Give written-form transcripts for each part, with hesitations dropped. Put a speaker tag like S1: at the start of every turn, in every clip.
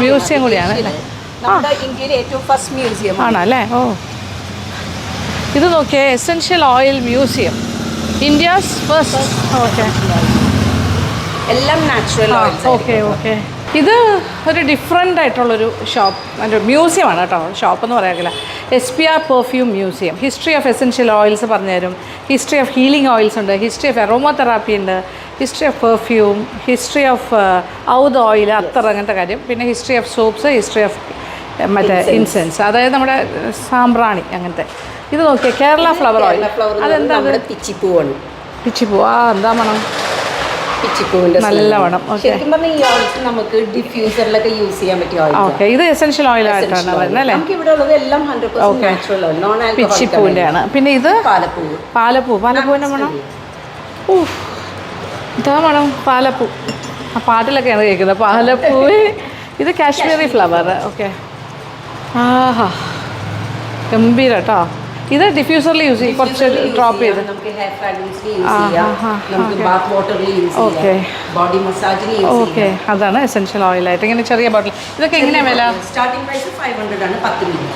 S1: Museum കൂടിയാണ്.
S2: നമ്മുടെ ഇന്ത്യയിലെ ഏറ്റവും ഫസ്റ്റ് മ്യൂസിയം
S1: ആണല്ലേ? ഓ, ഇത് നോക്കിയേ, essential oil museum, India's first. Okay,
S2: എല്ലാം നാച്ചുറൽ ഓയിൽ.
S1: Okay okay. ഇത് ഒരു ഡിഫറെൻ്റ് ആയിട്ടുള്ളൊരു ഷോപ്പ്, ഒരു മ്യൂസിയമാണ് കേട്ടോ, ഷോപ്പ് എന്ന് പറയാറില്ല. SPR perfume museum. History of essential oils പറഞ്ഞു തരും, ഹിസ്റ്ററി ഓഫ് ഹീലിംഗ് ഓയിൽസ് ഉണ്ട്, ഹിസ്റ്ററി ഓഫ് അറോമ തെറാപ്പി ഉണ്ട്, history of perfume, history of oud oil, അത്തർ, അങ്ങനത്തെ കാര്യം. പിന്നെ history of soaps, history of മറ്റേ ഇൻസെൻസ്, അതായത് നമ്മുടെ സാമ്പ്രാണി അങ്ങനത്തെ. ഇത് നോക്കിയാൽ കേരള ഫ്ലവർ ഓയിൽ. അതെന്താ?
S2: പിച്ചിപ്പൂവാണ്.
S1: പിച്ചിപ്പൂ. ആ, എന്താ മണം?
S2: പിച്ചിപ്പൂവിന്റെ
S1: നല്ല മണം.
S2: ശരിക്കും പറഞ്ഞാൽ ഈ ഓയിൽസ് നമുക്ക് ഡിഫ്യൂസറിലൊക്കെ യൂസ് ചെയ്യാൻ പറ്റിയ ഓയിൽ.
S1: ഓക്കെ, ഇത് എസെൻഷ്യൽ ഓയിൽ ആയിട്ടാണ് വരുന്നത് അല്ലേ?
S2: നമുക്ക് ഇവിടെ ഉള്ളത് എല്ലാം 100% നാച്ചുറൽ ഓയിൽ, നോൺ ആൽക്കഹോളിക്.
S1: പിച്ചിപ്പൂവിൻ്റെ ആണ്. പിന്നെ ഇത്
S2: പാലപ്പൂവ്.
S1: പാലപ്പൂവിൻ്റെ മണം. ഓ, ഇതാ മണം, പാലപ്പൂ. ആ പാട്ടിലൊക്കെയാണ് കേൾക്കുന്നത്, പാലപ്പൂവ്. ഇത് കാശ്മീരി ഫ്ലവർ. ഓക്കെ, ആഹാ, ഗംഭീര കേട്ടോ. ഇത് ഡിഫ്യൂസറിൽ യൂസ് ചെയ്യും, കുറച്ച് ഡ്രോപ്പ് ചെയ്ത്. ഓക്കെ ഓക്കെ, അതാണ് എസെൻഷ്യൽ ഓയിലായിട്ട് ഇങ്ങനെ ചെറിയ ബോട്ടിൽ. ഇതൊക്കെ എങ്ങനെയാണ് വില?
S2: സ്റ്റാർട്ടിംഗ് പ്രൈസ് 500 ആണ്.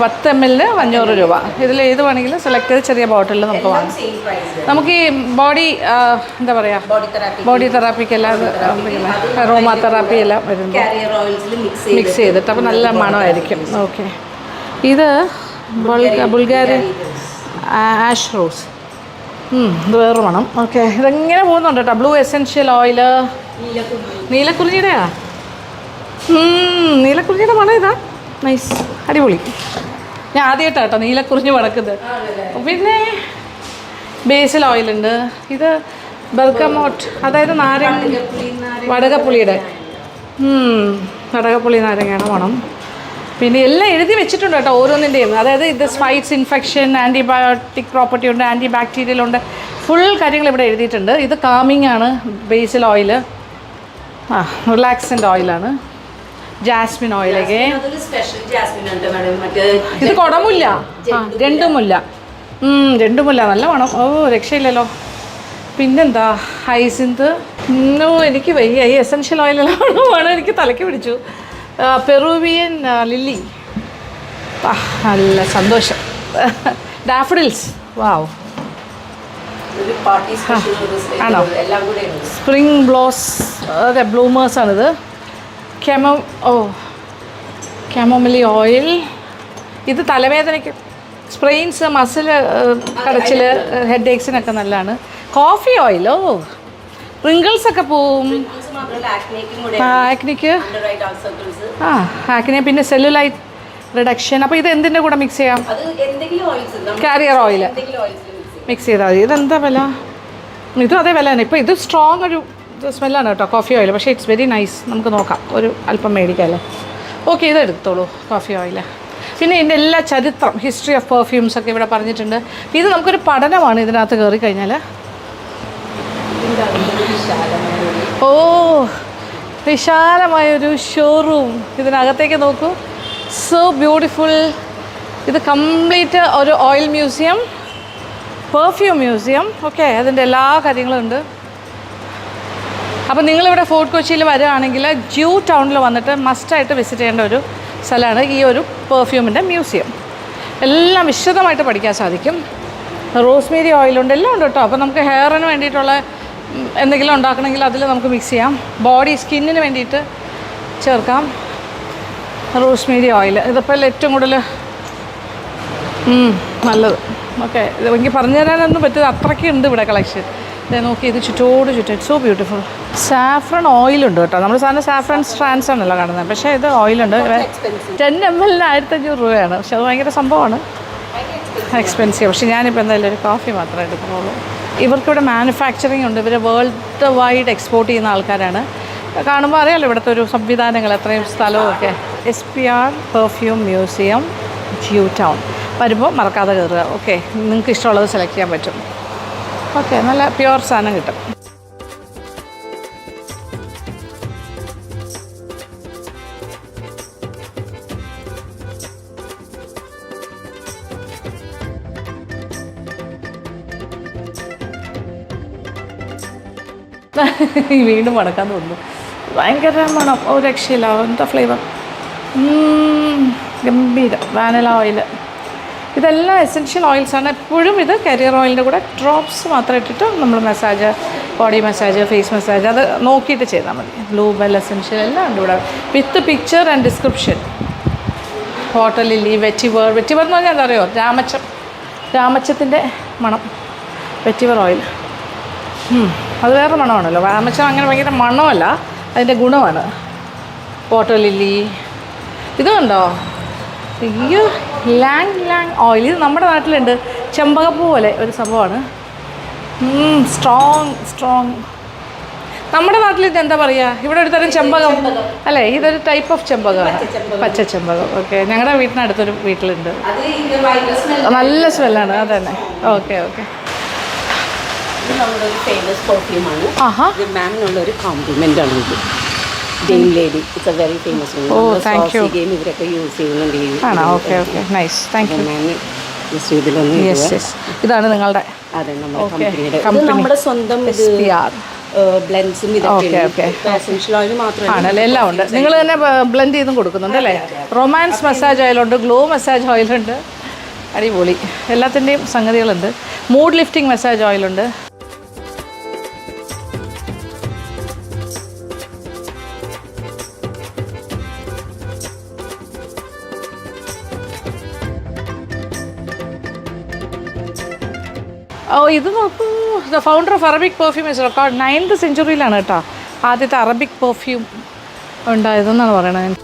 S1: 10 ml 500 രൂപ. ഇതിൽ ഏത് വേണമെങ്കിലും സെലക്ട് ചെയ്ത് ചെറിയ ബോട്ടിലിൽ നമുക്ക് വാങ്ങാം. നമുക്ക് ഈ ബോഡി എന്താ പറയുക, ബോഡി തെറാപ്പിക്ക് എല്ലാം, അറോമ തെറാപ്പി എല്ലാം വരുമ്പോൾ മിക്സ് ചെയ്തിട്ട്, അപ്പോൾ നല്ല മണമായിരിക്കും. ഓക്കെ, ഇത് ബുൾഗാരി ആഷ് റോസ്. ഇത് വേറെ മണം. ഓക്കെ, ഇതെങ്ങനെ പോകുന്നുണ്ട് കേട്ടോ. ബ്ലൂ എസെൻഷ്യൽ ഓയിൽ, നീലക്കുറിഞ്ഞിയുടെയാ? നീലക്കുറിഞ്ഞിയുടെ മണം ഇതാ. നൈസ്, അടിപൊളി. ഞാൻ ആദ്യമായിട്ടാണ് കേട്ടോ നീലക്കുറിഞ്ഞ് മണക്കുന്നത്. പിന്നെ ബേസിൽ ഓയിലുണ്ട്. ഇത് ബെർഗമോട്ട്, അതായത് നാരങ്ങ, വടകപ്പുളിയുടെ, വടകപ്പുളി നാരങ്ങയാണ് മണം. പിന്നെ എല്ലാം എഴുതി വെച്ചിട്ടുണ്ട് കേട്ടോ ഓരോന്നിൻ്റെയും. അതായത് ഇത് ഫൈറ്റ്സ് ഇൻഫെക്ഷൻ, ആൻറ്റിബയോട്ടിക് പ്രോപ്പർട്ടി ഉണ്ട്, ആൻറ്റി ബാക്ടീരിയൽ ഉണ്ട്, ഫുൾ കാര്യങ്ങൾ ഇവിടെ എഴുതിയിട്ടുണ്ട്. ഇത് കാമിങ് ആണ്, ബേസിൽ ഓയിൽ. റിലാക്സൻ്റ് ഓയിലാണ്. ജാസ്മിൻ ഓയിലൊക്കെ. ഇത് കുടമുല്ല, രണ്ടുമുല്ല. രണ്ടുമുല്ല നല്ല വേണം. ഓ, രക്ഷയില്ലല്ലോ. പിന്നെന്താ, ഹൈസിന്ത്. എനിക്ക് വയ്യ, ഈ എസെൻഷ്യൽ ഓയിലെല്ലാം വേണം, എനിക്ക് തലയ്ക്ക് പിടിച്ചു. Peruvian lily. നല്ല സന്തോഷം. ഡാഫഡിൽസ്. വാവ്, ആണോ? സ്പ്രിംഗ് ബ്ലോസ്, അതെ, ബ്ലൂമേഴ്സാണിത്. Chamomile oil. ഇത് തലവേദനയ്ക്ക്, സ്പ്രെയിൻസ്, മസിൽ കടച്ചിൽ, ഹെഡ് ഏക്സിനൊക്കെ നല്ലതാണ്. Coffee oil. ഓ, റിങ്കിൾസ് ഒക്കെ പോവും, ആക്നിക്ക്. ആക്നെ, പിന്നെ സെല്ലുലൈറ്റ് റിഡക്ഷൻ. അപ്പോൾ ഇത് എന്തിൻ്റെ കൂടെ മിക്സ് ചെയ്യാം? കാരിയർ ഓയിൽ മിക്സ് ചെയ്താൽ മതി. ഇതെന്താ വില? ഇതും അതേ വില തന്നെ. ഇപ്പോൾ ഇത് സ്ട്രോങ് ഒരു സ്മെല്ലാണ് കേട്ടോ, കോഫി ഓയിൽ. പക്ഷേ ഇറ്റ്സ് വെരി നൈസ്. നമുക്ക് നോക്കാം, ഒരു അല്പം മേടിക്കാമല്ലോ. ഓക്കെ, ഇത് എടുത്തോളൂ, കോഫി ഓയിൽ. പിന്നെ ഇതിൻ്റെ എല്ലാ ചരിത്രം, ഹിസ്റ്ററി ഓഫ് പെർഫ്യൂംസ് ഒക്കെ ഇവിടെ പറഞ്ഞിട്ടുണ്ട്. ഇത് നമുക്കൊരു പഠനമാണ് ഇതിനകത്ത് കയറി കഴിഞ്ഞാൽ. ഓ, വിശാലമായൊരു ഷോറൂം. ഇതിനകത്തേക്ക് നോക്കൂ, സോ ബ്യൂട്ടിഫുൾ. ഇത് കംപ്ലീറ്റ് ഒരു oil museum, perfume museum. Okay, അതിൻ്റെ എല്ലാ കാര്യങ്ങളും ഉണ്ട്. അപ്പോൾ നിങ്ങളിവിടെ ഫോർട്ട് കൊച്ചിയിൽ വരികയാണെങ്കിൽ ജ്യൂ ടൗണിൽ വന്നിട്ട് മസ്റ്റായിട്ട് വിസിറ്റ് ചെയ്യേണ്ട ഒരു സ്ഥലമാണ് ഈ ഒരു പെർഫ്യൂമിൻ്റെ മ്യൂസിയം. എല്ലാം വിശദമായിട്ട് പഠിക്കാൻ സാധിക്കും. റോസ്മേരി ഓയിലുണ്ട്, എല്ലാം ഉണ്ട് കേട്ടോ. അപ്പോൾ നമുക്ക് ഹെയറിന് വേണ്ടിയിട്ടുള്ള എന്തെങ്കിലും ഉണ്ടാക്കണമെങ്കിൽ അതിൽ നമുക്ക് മിക്സ് ചെയ്യാം. ബോഡി സ്കിന്നിന് വേണ്ടിയിട്ട് ചേർക്കാം റോസ്മേരി ഓയിൽ. ഇതിപ്പോൾ ഏറ്റവും കൂടുതൽ നല്ലത്. ഓക്കെ, ഇത് എനിക്ക് പറഞ്ഞു തരാനൊന്നും പറ്റില്ല, അത്രയ്ക്ക് ഉണ്ട് ഇവിടെ കളക്ഷൻ. ഇത് നോക്കി, ഇത് ചുറ്റോട് ചുറ്റും സോ ബ്യൂട്ടിഫുൾ. സാഫ്രൺ ഓയിലുണ്ട് കേട്ടോ. നമ്മൾ സാധനം സാഫ്രൺ സ്ട്രാൻസ് ആണല്ലോ കാണുന്നത്, പക്ഷേ ഇത് ഓയിലുണ്ട്. 10 ml 1500 രൂപയാണ്. പക്ഷെ അത് ഭയങ്കര സംഭവമാണ്, എക്സ്പെൻസീവ്. പക്ഷേ ഞാനിപ്പോൾ എന്തായാലും ഒരു കോഫി മാത്രമേ എടുക്കുന്നുള്ളൂ. ഇവർക്കിവിടെ മാനുഫാക്ചറിങ് ഉണ്ട്. ഇവർ വേൾഡ് വൈഡ് എക്സ്പോർട്ട് ചെയ്യുന്ന ആൾക്കാരാണ്. കാണുമ്പോൾ അറിയാമല്ലോ ഇവിടുത്തെ ഒരു സംവിധാനങ്ങൾ, എത്രയും സ്ഥലവും ഒക്കെ. SPR പെർഫ്യൂം മ്യൂസിയം, ജ്യൂ ടൗൺ. വരുമ്പോൾ മറക്കാതെ കയറുക. ഓക്കെ, നിങ്ങൾക്ക് ഇഷ്ടമുള്ളത് സെലക്ട് ചെയ്യാൻ പറ്റും. ഓക്കെ, നല്ല പ്യുവർ സാധനം കിട്ടും. വീണ്ടും മടക്കാൻ തോന്നുന്നു. ഭയങ്കര മണം, ഒരു രക്ഷയില്ല. എന്താ ഫ്ലേവർ, ഗംഭീരം. വാനില ഓയിൽ, ഇതെല്ലാം എസെൻഷ്യൽ ഓയിൽസാണ്. എപ്പോഴും ഇത് കരിയർ ഓയിലിൻ്റെ കൂടെ ഡ്രോപ്സ് മാത്രം ഇട്ടിട്ട് നമ്മൾ massage, body massage, face massage അത് നോക്കിയിട്ട് ചെയ്താൽ മതി. ബ്ലൂ ബെൽ എസെൻഷ്യൽ എല്ലാം ഉണ്ട് ഇവിടെ, with picture and description. Water lily, vetiver. Vetiver എന്ന് പറഞ്ഞാൽ എന്താ അറിയോ? രാമച്ചത്തിൻ്റെ മണം. വെറ്റിവർ ഓയിൽ അത് വേറെ മണമാണല്ലോ. രാമച്ചം അങ്ങനെ ഭയങ്കര മണമല്ല, അതിൻ്റെ ഗുണമാണ്. വാട്ടർ ലില്ലി ഇത് കണ്ടോ? അയ്യോ, ലാങ് ഓയിൽ. ഇത് നമ്മുടെ നാട്ടിലുണ്ട്, ചെമ്പകപ്പൂ പോലെ ഒരു സംഭവമാണ്. സ്ട്രോങ്. നമ്മുടെ നാട്ടിൽ ഇത് എന്താ പറയുക? ഇവിടെ ഒരു തരം ചെമ്പകം അല്ലേ? ഇതൊരു ടൈപ്പ് ഓഫ് ചെമ്പകമാണ്, പച്ച ചെമ്പകം. ഓക്കെ, ഞങ്ങളുടെ വീട്ടിനടുത്തൊരു വീട്ടിലുണ്ട്, നല്ല സ്മെല്ലാണ്. അതന്നെ. ഓക്കെ.
S2: ഇത് നമ്മുടെ ഒരു ഫേമസ് പെർഫ്യൂമാണ്.
S1: ആഹാ,
S2: ഇത് മാമിനുള്ള ഒരു കോംപ്ലിമെൻ്റ് ആണ്. ഇത് dame lady, it's a very famous.
S1: Thank you.
S2: ഇവരൊക്കെ യൂസ് ചെയ്യുന്നുണ്ട്.
S1: ആണോ? Okay, nice, thank you.
S2: മാമിന് ഇതിലൊന്നും
S1: യെസ്. ഇതാണ് നിങ്ങളുടെ?
S2: അതെ, നമ്മുടെ കമ്പനിയുടെ. ഇത് നമ്മുടെ സ്വന്തം ബ്ലെൻഡ്സും ഇതൊക്കെ എസൻഷ്യൽ ഓയിൽ മാത്രമല്ല
S1: ആണല്ലേ, എല്ലാം ഉണ്ട്. നിങ്ങൾ തന്നെ ബ്ലെൻഡ് ചെയ്തും കൊടുക്കുന്നുണ്ട് അല്ലേ? റൊമാൻസ് മസാജ് ഓയിലുണ്ട്, ഗ്ലോ മസാജ് ഓയിലുണ്ട്, അടിപൊളി. എല്ലാത്തിൻ്റെയും സംഗതികളുണ്ട്. മൂഡ് ലിഫ്റ്റിംഗ് മസാജ് ഓയിലുണ്ട്. ഇത് നോക്കൂ, the founder of Arabic perfume is record 9th സെഞ്ച്വറിയിലാണ് കേട്ടോ ആദ്യത്തെ അറബിക് പെർഫ്യൂം ഉണ്ടായതെന്നാണ് പറയണത്.